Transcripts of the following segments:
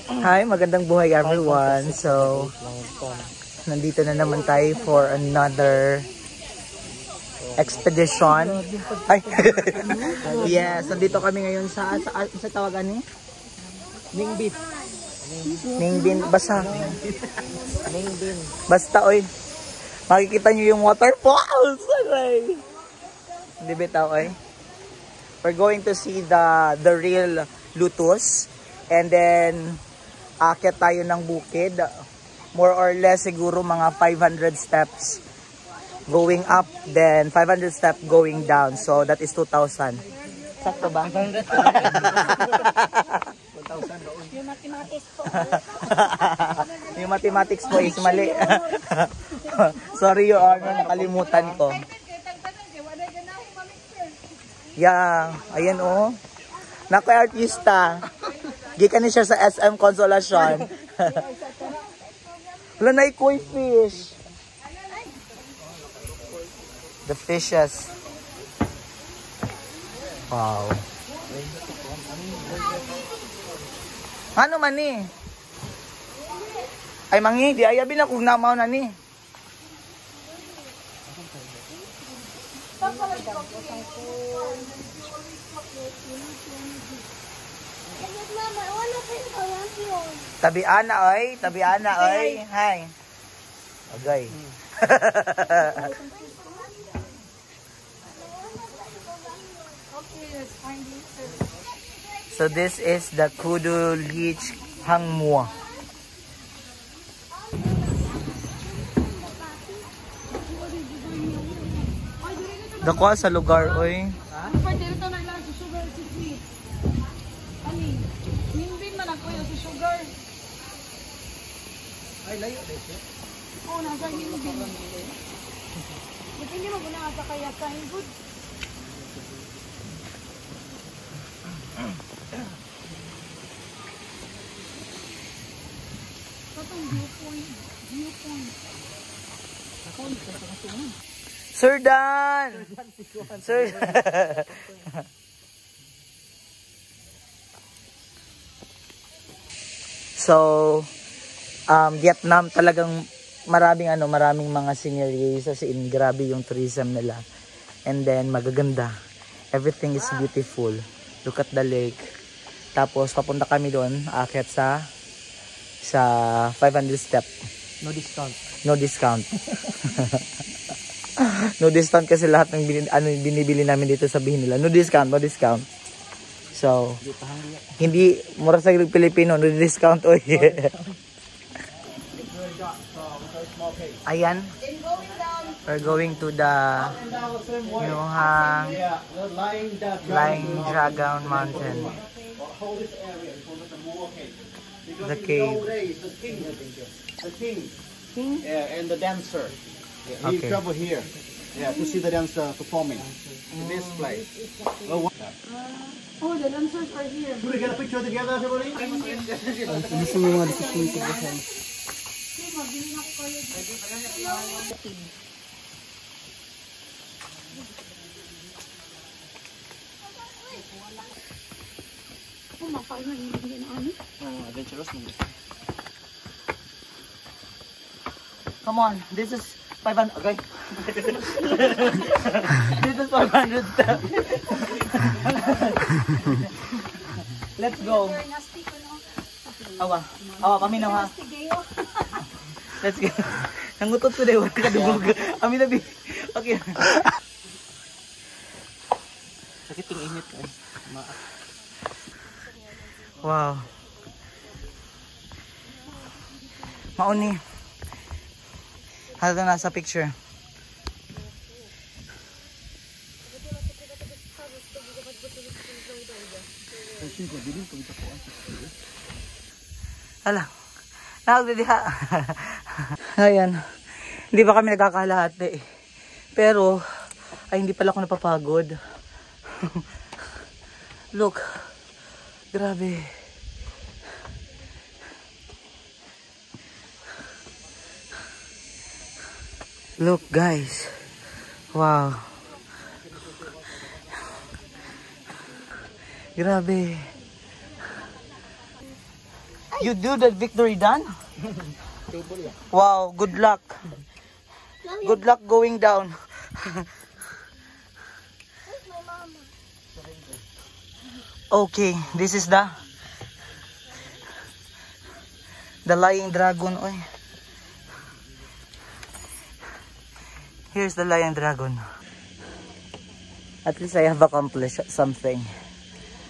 Hi, magandang buhay everyone. So, nandito na naman tayo for another expedition. Ay. Yes, nandito kami ngayon sa tawagan ni Ningbin. Ningbin, basta. Ningbin. Basta, oy. Makikita nyo yung waterfalls. Aray. Hindi bitaw, oy. We're going to see the real Lutus. And then, akit tayo ng bukid. More or less, siguro mga 500 steps going up. Then, 500 steps going down. So, that is 2,000. Sakto ba? 500. 2,000 doon. Yung mathematics po. Yung mathematics po is mali. Sorry, Your Honor. Nakalimutan ko. Yeah, ayan oh. Nakoy artista. Gikan ni siya sa SM Consolacion. Wala na koi fish. The fishes. Wow. Ano man ni? Ay mangi, di ayabi na kung namaw na ni. Tabi ana oy, Hi. Agay. So this is the Kudu Leech Hangmua. Dako sa lugar oy. Ay, layo dito. Oo, nasa hindi mo din. Buti hindi mo guna sa kaya kain good. Katong viewpoint. Sir Dan! Sir Dan! So, Vietnam talagang maraming mga scenery sa in grabe yung tourism nila. And then magaganda. Everything is beautiful. Look at the lake. Tapos papunta kami doon, aakyat sa 500 step. No discount. No discount. No discount kasi lahat ng binibili namin dito sabihin nila. No discount, no discount. So, hindi mura sa Pilipino, no discount oy. Ayan. We're going to the Lying Dragon Mountain. The cave. The king. Yeah, and the dancer. Yeah, he travel here. Yeah, to see the dancer performing in this place. Oh, the dancers are here. Should we get a picture together, everybody? Gusto mo mga diskusyon ko sa adventurous mo. Come on, this is 500. Okay. This is 500 steps. Let's go. Awa, paminaw ha. Let's go. Nangutot ko dahil wala ka dubog. Amin na bi. Okay. Sakit yung init. Wow. Mauni. Halo na sa picture. Hala. Nakagdidiha. Ayan. Hindi pa kami nagkakalahati. Pero, ay hindi pala ako napapagod. Look. Grabe. Look guys. Wow. Grabe. You do that victory done? Wow, good luck. Good luck going down. Okay, this is the Lying Dragon. Oy. Here's the Lying Dragon. At least I have accomplished something.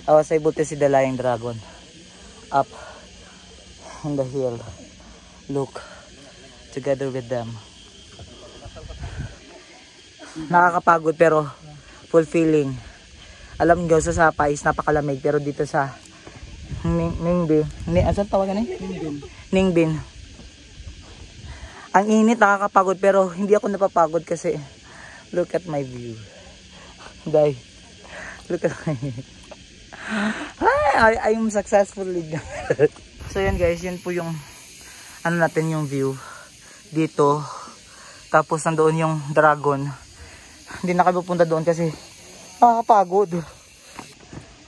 I was able to see the Lying Dragon up in the hill. Look, together with them. Nakakapagod pero fulfilling. Alam nyo, sa Sapa is napakalamig, pero dito sa Ningbin, asan tawagan eh? Ningbin. Ang init, nakakapagod, pero hindi ako napapagod kasi look at my view. Guys, look at my view. I'm successfully done. So yan guys, yun po yung ano natin, yung view dito. Tapos nandoon yung dragon. Hindi na kami pupunta doon kasi nakakapagod.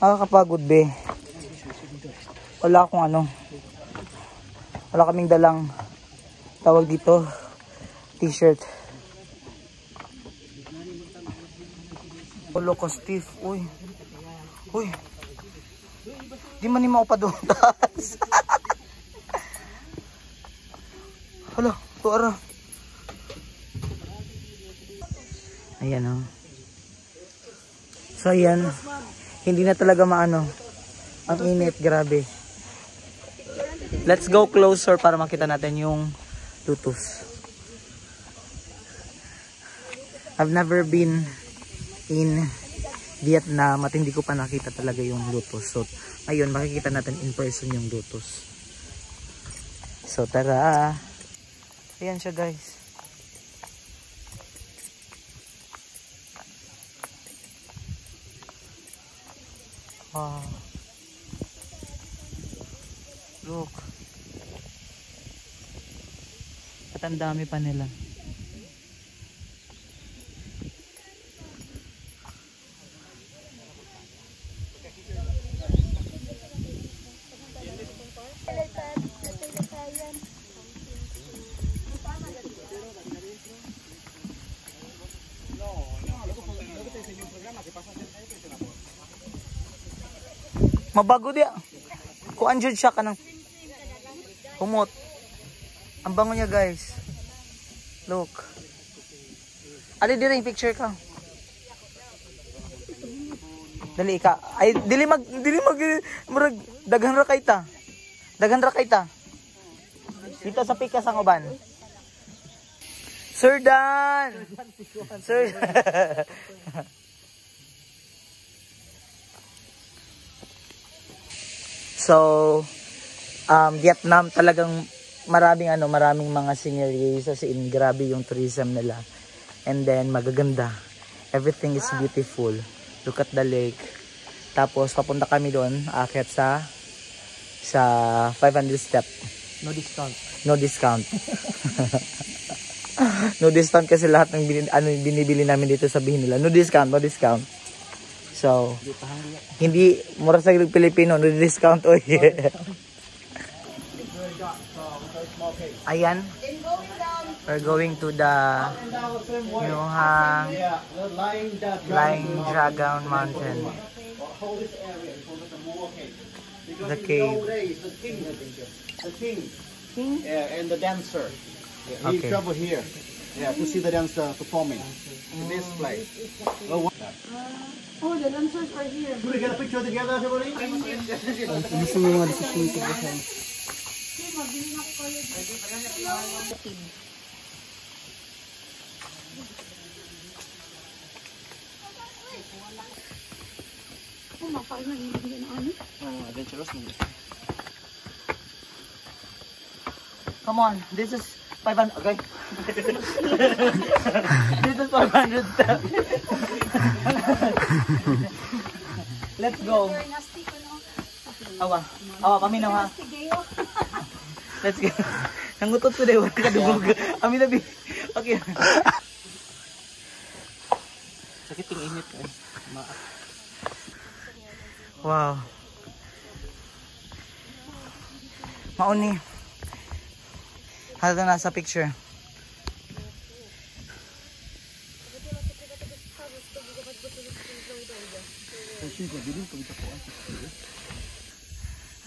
Nakakapagod be. Wala akong ano. Wala kaming dalang tawag dito, t-shirt. Ulo ko stiff. Uy. Uy. Di man ni maupa doon taas. Hala, tuara. Ayan o. So ayan, hindi na talaga maano. Ang init, grabe. Let's go closer para makita natin yung lotus. I've never been in Vietnam at hindi ko pa nakita talaga yung lotus. So ngayon makikita natin in person yung lotus. So tara. Ayan siya guys. Wow. Look. At ang dami pa nila. Mabago dia. Kung anjud siya kanang humot. Ang bango niya guys. Look. Ali diri picture ka. Dali ka. Ay dili mag murag daghan ra kay ta. Daghan ra kay ta. Dito sa pika sang uban. Sir Dan. Sir. So, Vietnam talagang maraming mga scenery sa in, grabe yung tourism nila. And then magaganda. Everything is beautiful. Look at the lake. Tapos papunta kami doon, aakyat sa 500 step. No discount. No discount. No discount kasi lahat ng binibili namin dito, sabihin nila, no discount, no discount. So, hindi mura sa Pilipino, no discount. Oy. Ayan. We're going to the Nyohang Lying Dragon Mountain. The cave. The king and the dancer. He travel here. Yeah, to see the dance performing in this place. Oh, the dancers are here. Should we get a picture together, everybody? Gusto mo mga decision ko sa Adventurous mo. Come on, this is 500. Okay. This is 500 steps. Let's go. Awa, paminaw ha. Let's go. Nangutot ko dahil wala ka dugog. Amin na bi. Okay. sakit yung init. Wow. Mauni. Halo na sa picture.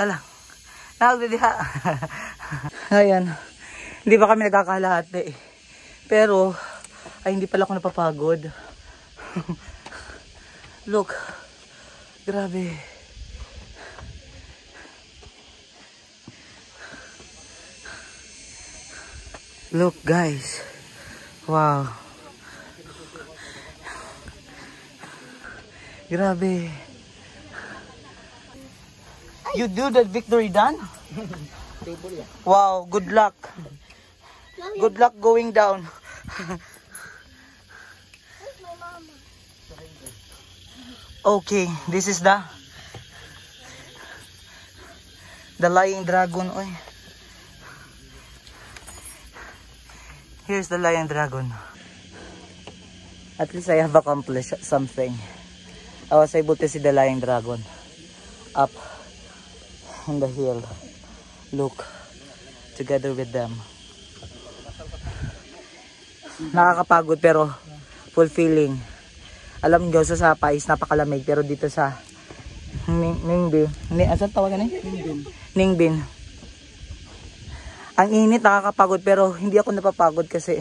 Hala. Nakagdidiha. Ayan. Hindi pa kami nagkakalahati. Pero, ay hindi pala ako napapagod. Look. Grabe. Look guys. Wow. Grabe. You do that victory done? Wow, good luck. Good luck going down. Okay, this is the Lying Dragon. Oy. Here's the Lying Dragon. At least I have accomplished something. I was able to see the Lying Dragon up on the hill. Look, together with them. Nakakapagod pero fulfilling. Alam nyo, sa Sapa is napakalamig, pero dito sa Ningbin, asan tawagan eh? Ningbin. Ang init, nakakapagod, pero hindi ako napapagod kasi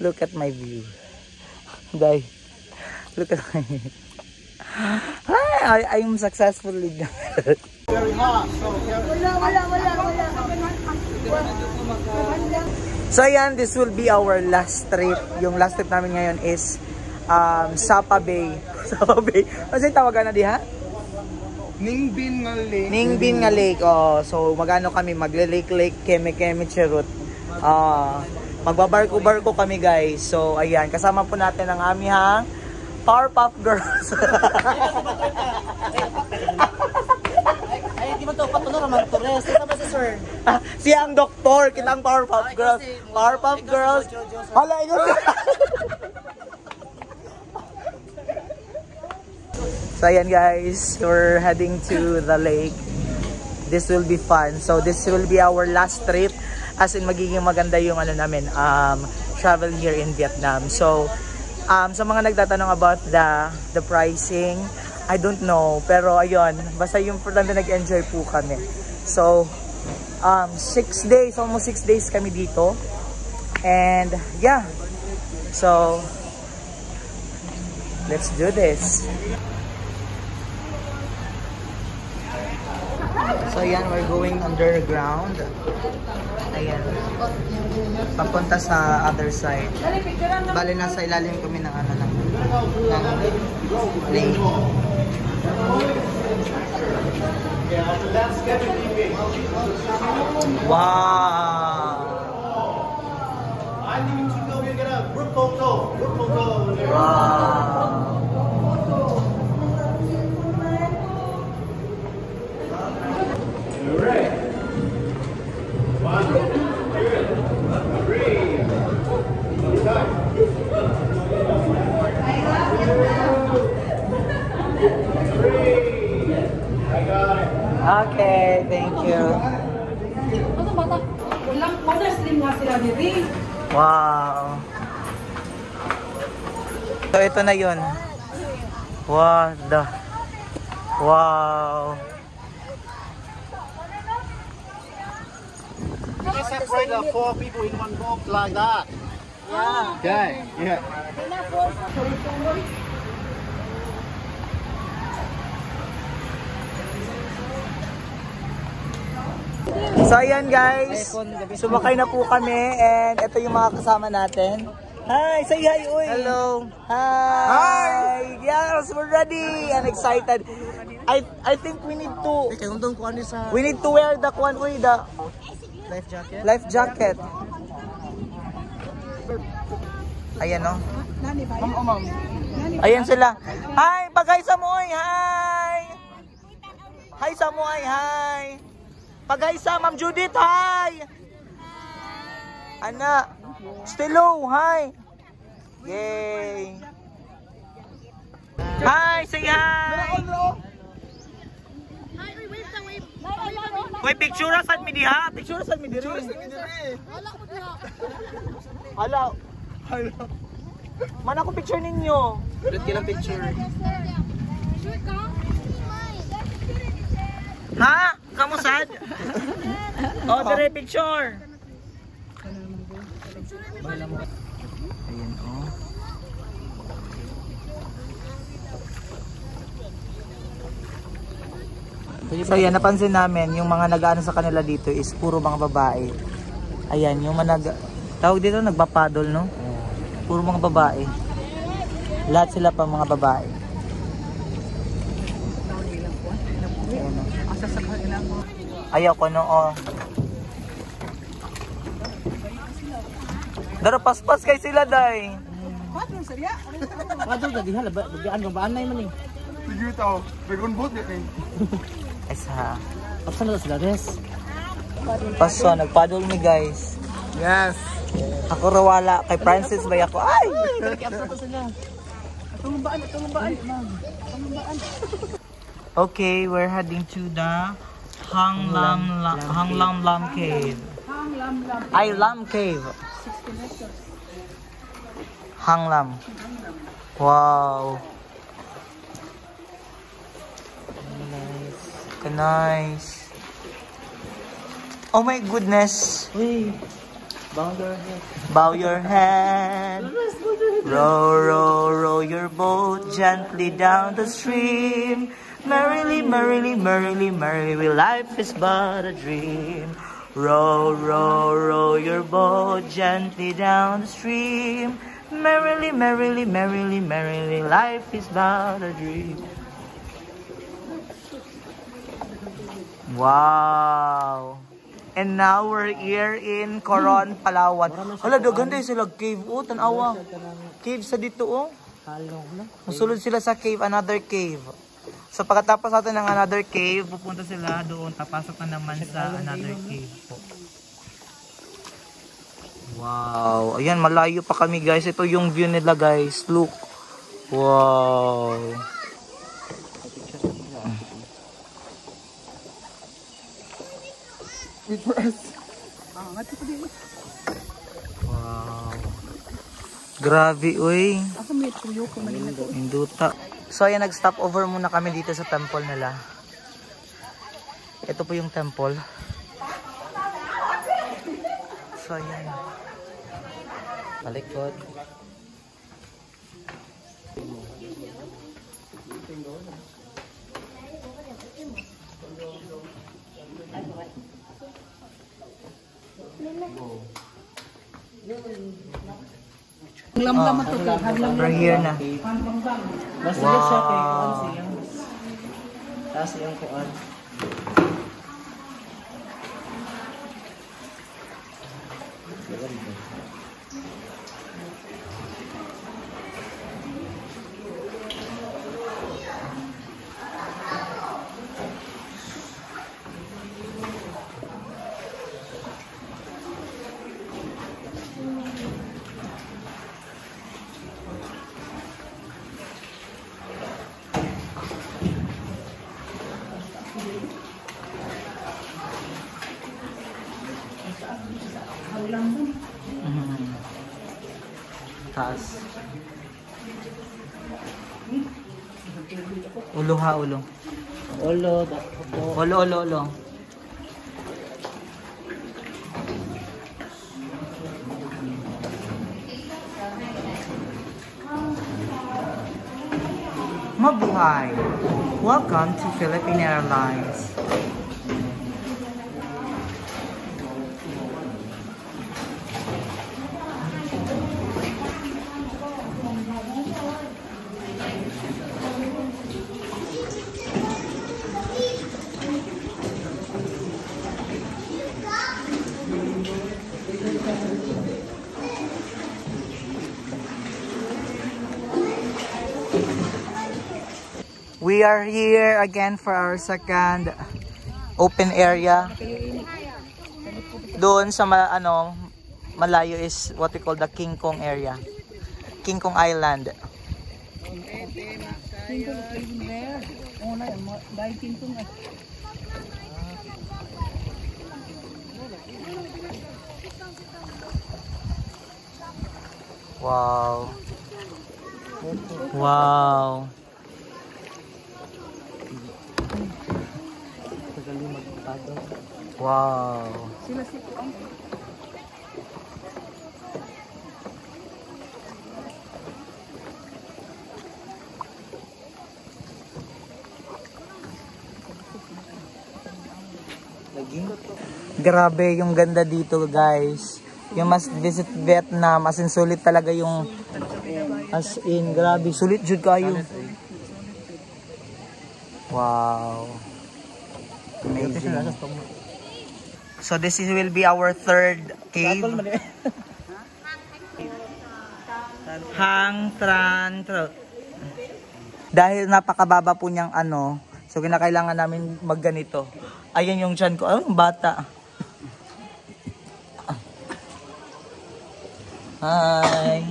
look at my view. Guys, look at my view. I'm successfully done. So ayan, this will be our last trip. Yung last trip namin ngayon is Sapa Bay. Sapa Bay. Ano yung tawagan na diha? Ningbin nga lake. Ningbin nga lake. Oh, so magano kami magle-lake keme cherut. Magbabarko-barko kami guys. So ayan, kasama po natin ang amihang Powerpuff Girls. Ay, di mo to patuloy naman to. Rest sama si sir. Siya ang doktor, kita ang Powerpuff Girls. Powerpuff Girls. Hala, ingat. So ayan guys, we're heading to the lake. This will be fun. So this will be our last trip. As in magiging maganda yung ano namin, travel here in Vietnam. So sa mga nagtatanong about the pricing, I don't know. Pero ayun, basta yung importante nag-enjoy po kami. So 6 days, almost 6 days kami dito. And yeah, so let's do this. So ayan, we're going underground. Ayan. Papunta sa other side. Bale, nasa ilalim kami ng ano ng lake. Wow! Wow! Okay, thank you. Wow. So ito na yun. Wow. Wow. You separate the 4 people in one boat like that. Yeah. Okay. Yeah. So ayan guys, sumakay na po kami and ito yung mga kasama natin. Hi, say hi, uy. Hello. Hi. Yes, we're ready and excited. I think we need to wear the life jacket. Ayan no. Ayan sila. Hi, pagay sa moy. Hi. Hi sa moy. Hi. Pagay sa Ma'am Judith, hi! Ana, Stelo, hi! Yay! Hi, say hi! Uy, picture sad mi diha. Picture sad mi diri. Hala. Mana ko picture ninyo? Ulit ka ng picture. Ha? Kamu sad? Oh, dire picture. Ayan oh. So yan, napansin namin yung mga nag-ano sa kanila dito is puro mga babae. Ayan, yung mga tawag dito nagpapadol, no? Puro mga babae. Lahat sila pa mga babae. Ayan, oh. Ayaw ko no, oh. Daro paspas kay sila day. Padol ka diha, bagaan ka baan na yun man eh. Sige tao, bagon boat eh. Ay sa Kapsan na sila, Des. paso, nagpadol mi guys. Yes. Ako rawala, kay Francis bay ako. Ay! Kapsan na sila. Atong baan. Okay, we're heading to the Hanglam Lam Cave. Ay, Lam Cave. Hanglam. Wow. Nice. Oh my goodness. Uy. Bow your head. Bow your head. Row, row, row your boat gently down the stream. Merrily, merrily, merrily, merrily, life is but a dream. Row, row, row your boat gently down the stream. Merrily, merrily, merrily, merrily, life is but a dream. Wow. And now we're here in Coron, Palawan. Hala, ganda sila cave. Oh, tanawa. Cave sa dito, oh. Musulod sila sa cave, another cave. So pagkatapos natin ng another cave, pupunta sila doon. Tapasok na naman sa another cave po. Wow. Ayan, malayo pa kami guys. Ito yung view nila guys. Look. Wow. Wait for us. Wow. Grabe, uy. Induta. So, ayan, nag-stop over muna kami dito sa temple nila. Ito po yung temple. So, ayan. Palikod. We're here na. Basta siya kay kuan siya. Taas yung kuan. Taas. Ulo ha, ulo. Ulo. Ulo. Mabuhay! Welcome to Philippine Airlines. We are here again for our second open area. Doon sa malayo is what we call the King Kong area. King Kong Island. Wow. Wow. Wow. Grabe yung ganda dito, guys. Yung must visit Vietnam, as in sulit talaga yung as in grabe, sulit jud kayo. Wow. Amazing. So this will be our third cave. Hang Tran Tro. Dahil napakababa po niyang ano, so kinakailangan namin magganito. Ayan yung tiyan ko, bata. Hi.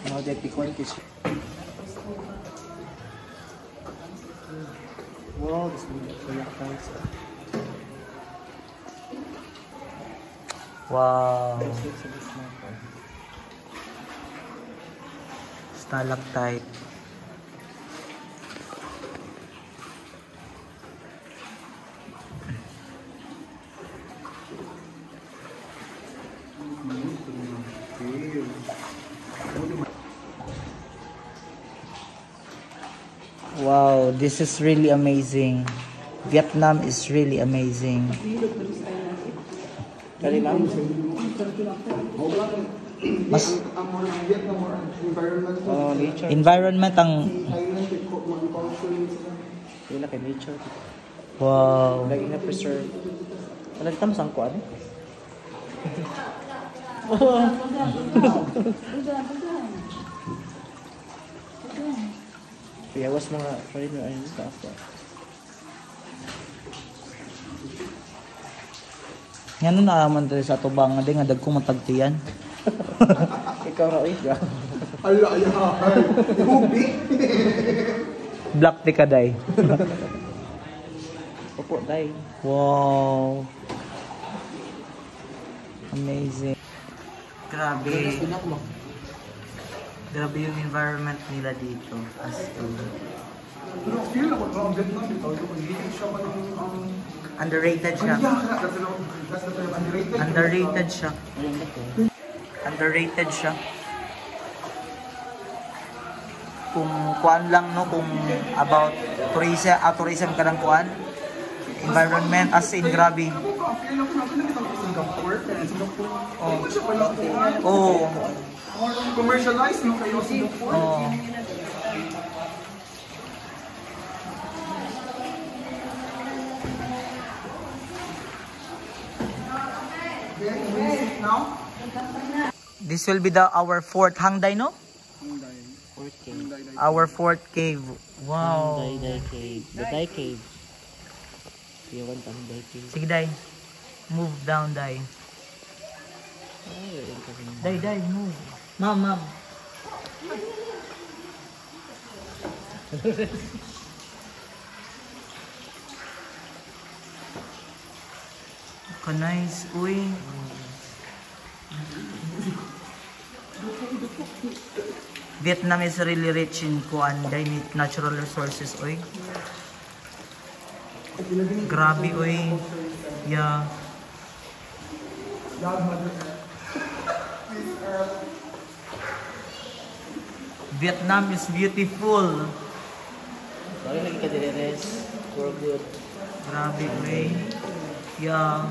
Now that the quality is... Wow, this is Wow. Stalactite. Wow, this is really amazing. Vietnam is really amazing. Mas environment ang nature. Wow. Lagi na preserve. Wala kita masangkuan. Piyawas mga foreigner ayun sa after. Ngano naaman tayo sa tubang nga dagkong matagtiyan. Ikaw ra oy. Black di ka day. Opo day. Wow. Amazing. Grabe. Grabe yung environment nila dito. As in. Underrated siya. Underrated siya. Underrated siya. Kung kuan lang no, kung about tourism ka ng kuan, environment as in grabe. Oh. Commercialized no kayo Singapore. Oh. This will be our fourth hangday, no? Fourth cave. Our fourth cave. Wow. Day cave. The Day cave. Piyawan tang Day cave. Sige, Day. Move down, Day. Day, move. Ma'am. Nice, uy. Vietnam is really rich in kuan, natural resources, uy. Grabe, uy. Yeah. Vietnam is beautiful. Sorry lagi ka dire-res. For good. Grabe, uy. Yeah.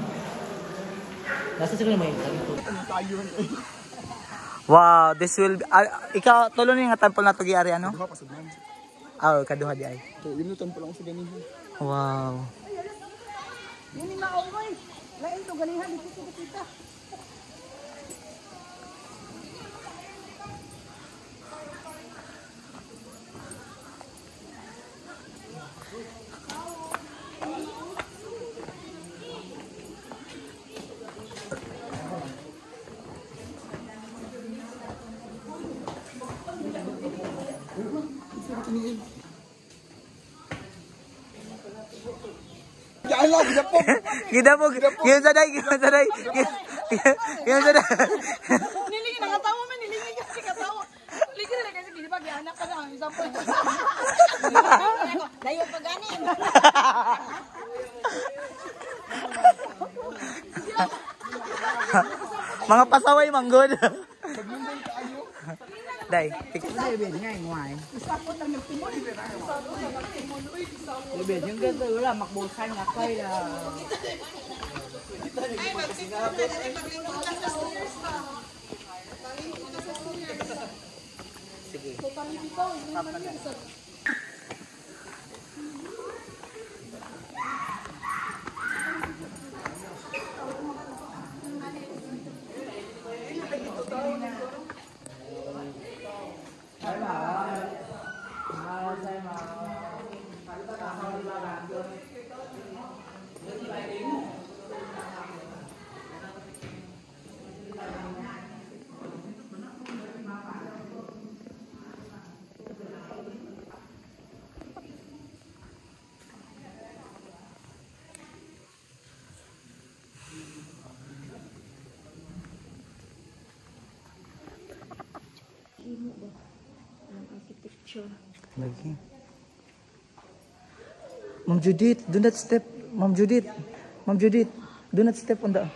Nasa siguro may ito. Wow, this will be, ikaw tulo ni nga temple na to giari ano? Duha pa sa man. Kaduha di ay. Ginutan pa lang sa ganito. Wow. Ini maoy. Lain to ganihan dito kita. Gidapog. Yun sa day. Nilingi nakatawa man nilingi. Anak ka na, isang po. Layo pa ganin. Mga pasaway manggod. Day, Yung ganito, wala, makbusan nga kayo. Lagi. Ma'am Judith, do not step. Ma'am Judith. Ma'am Judith, do not step on the...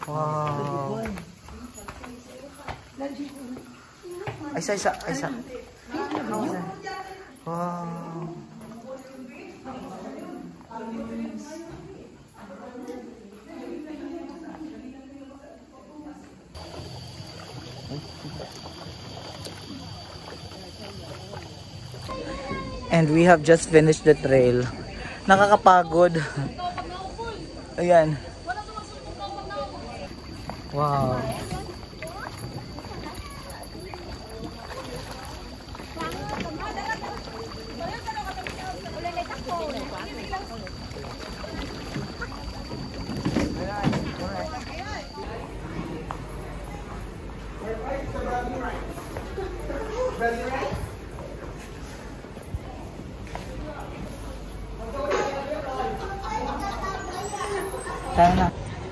Wow. Isa. Wow. And we have just finished the trail. Nakakapagod. Ayan. Wow.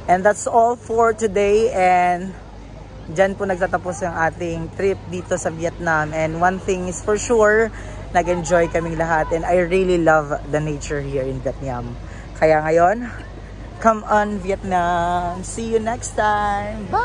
And that's all for today, and dyan po nagtatapos yung ating trip dito sa Vietnam. And one thing is for sure, nag-enjoy kaming lahat, and I really love the nature here in Vietnam. Kaya ngayon, come on Vietnam! See you next time! Bye!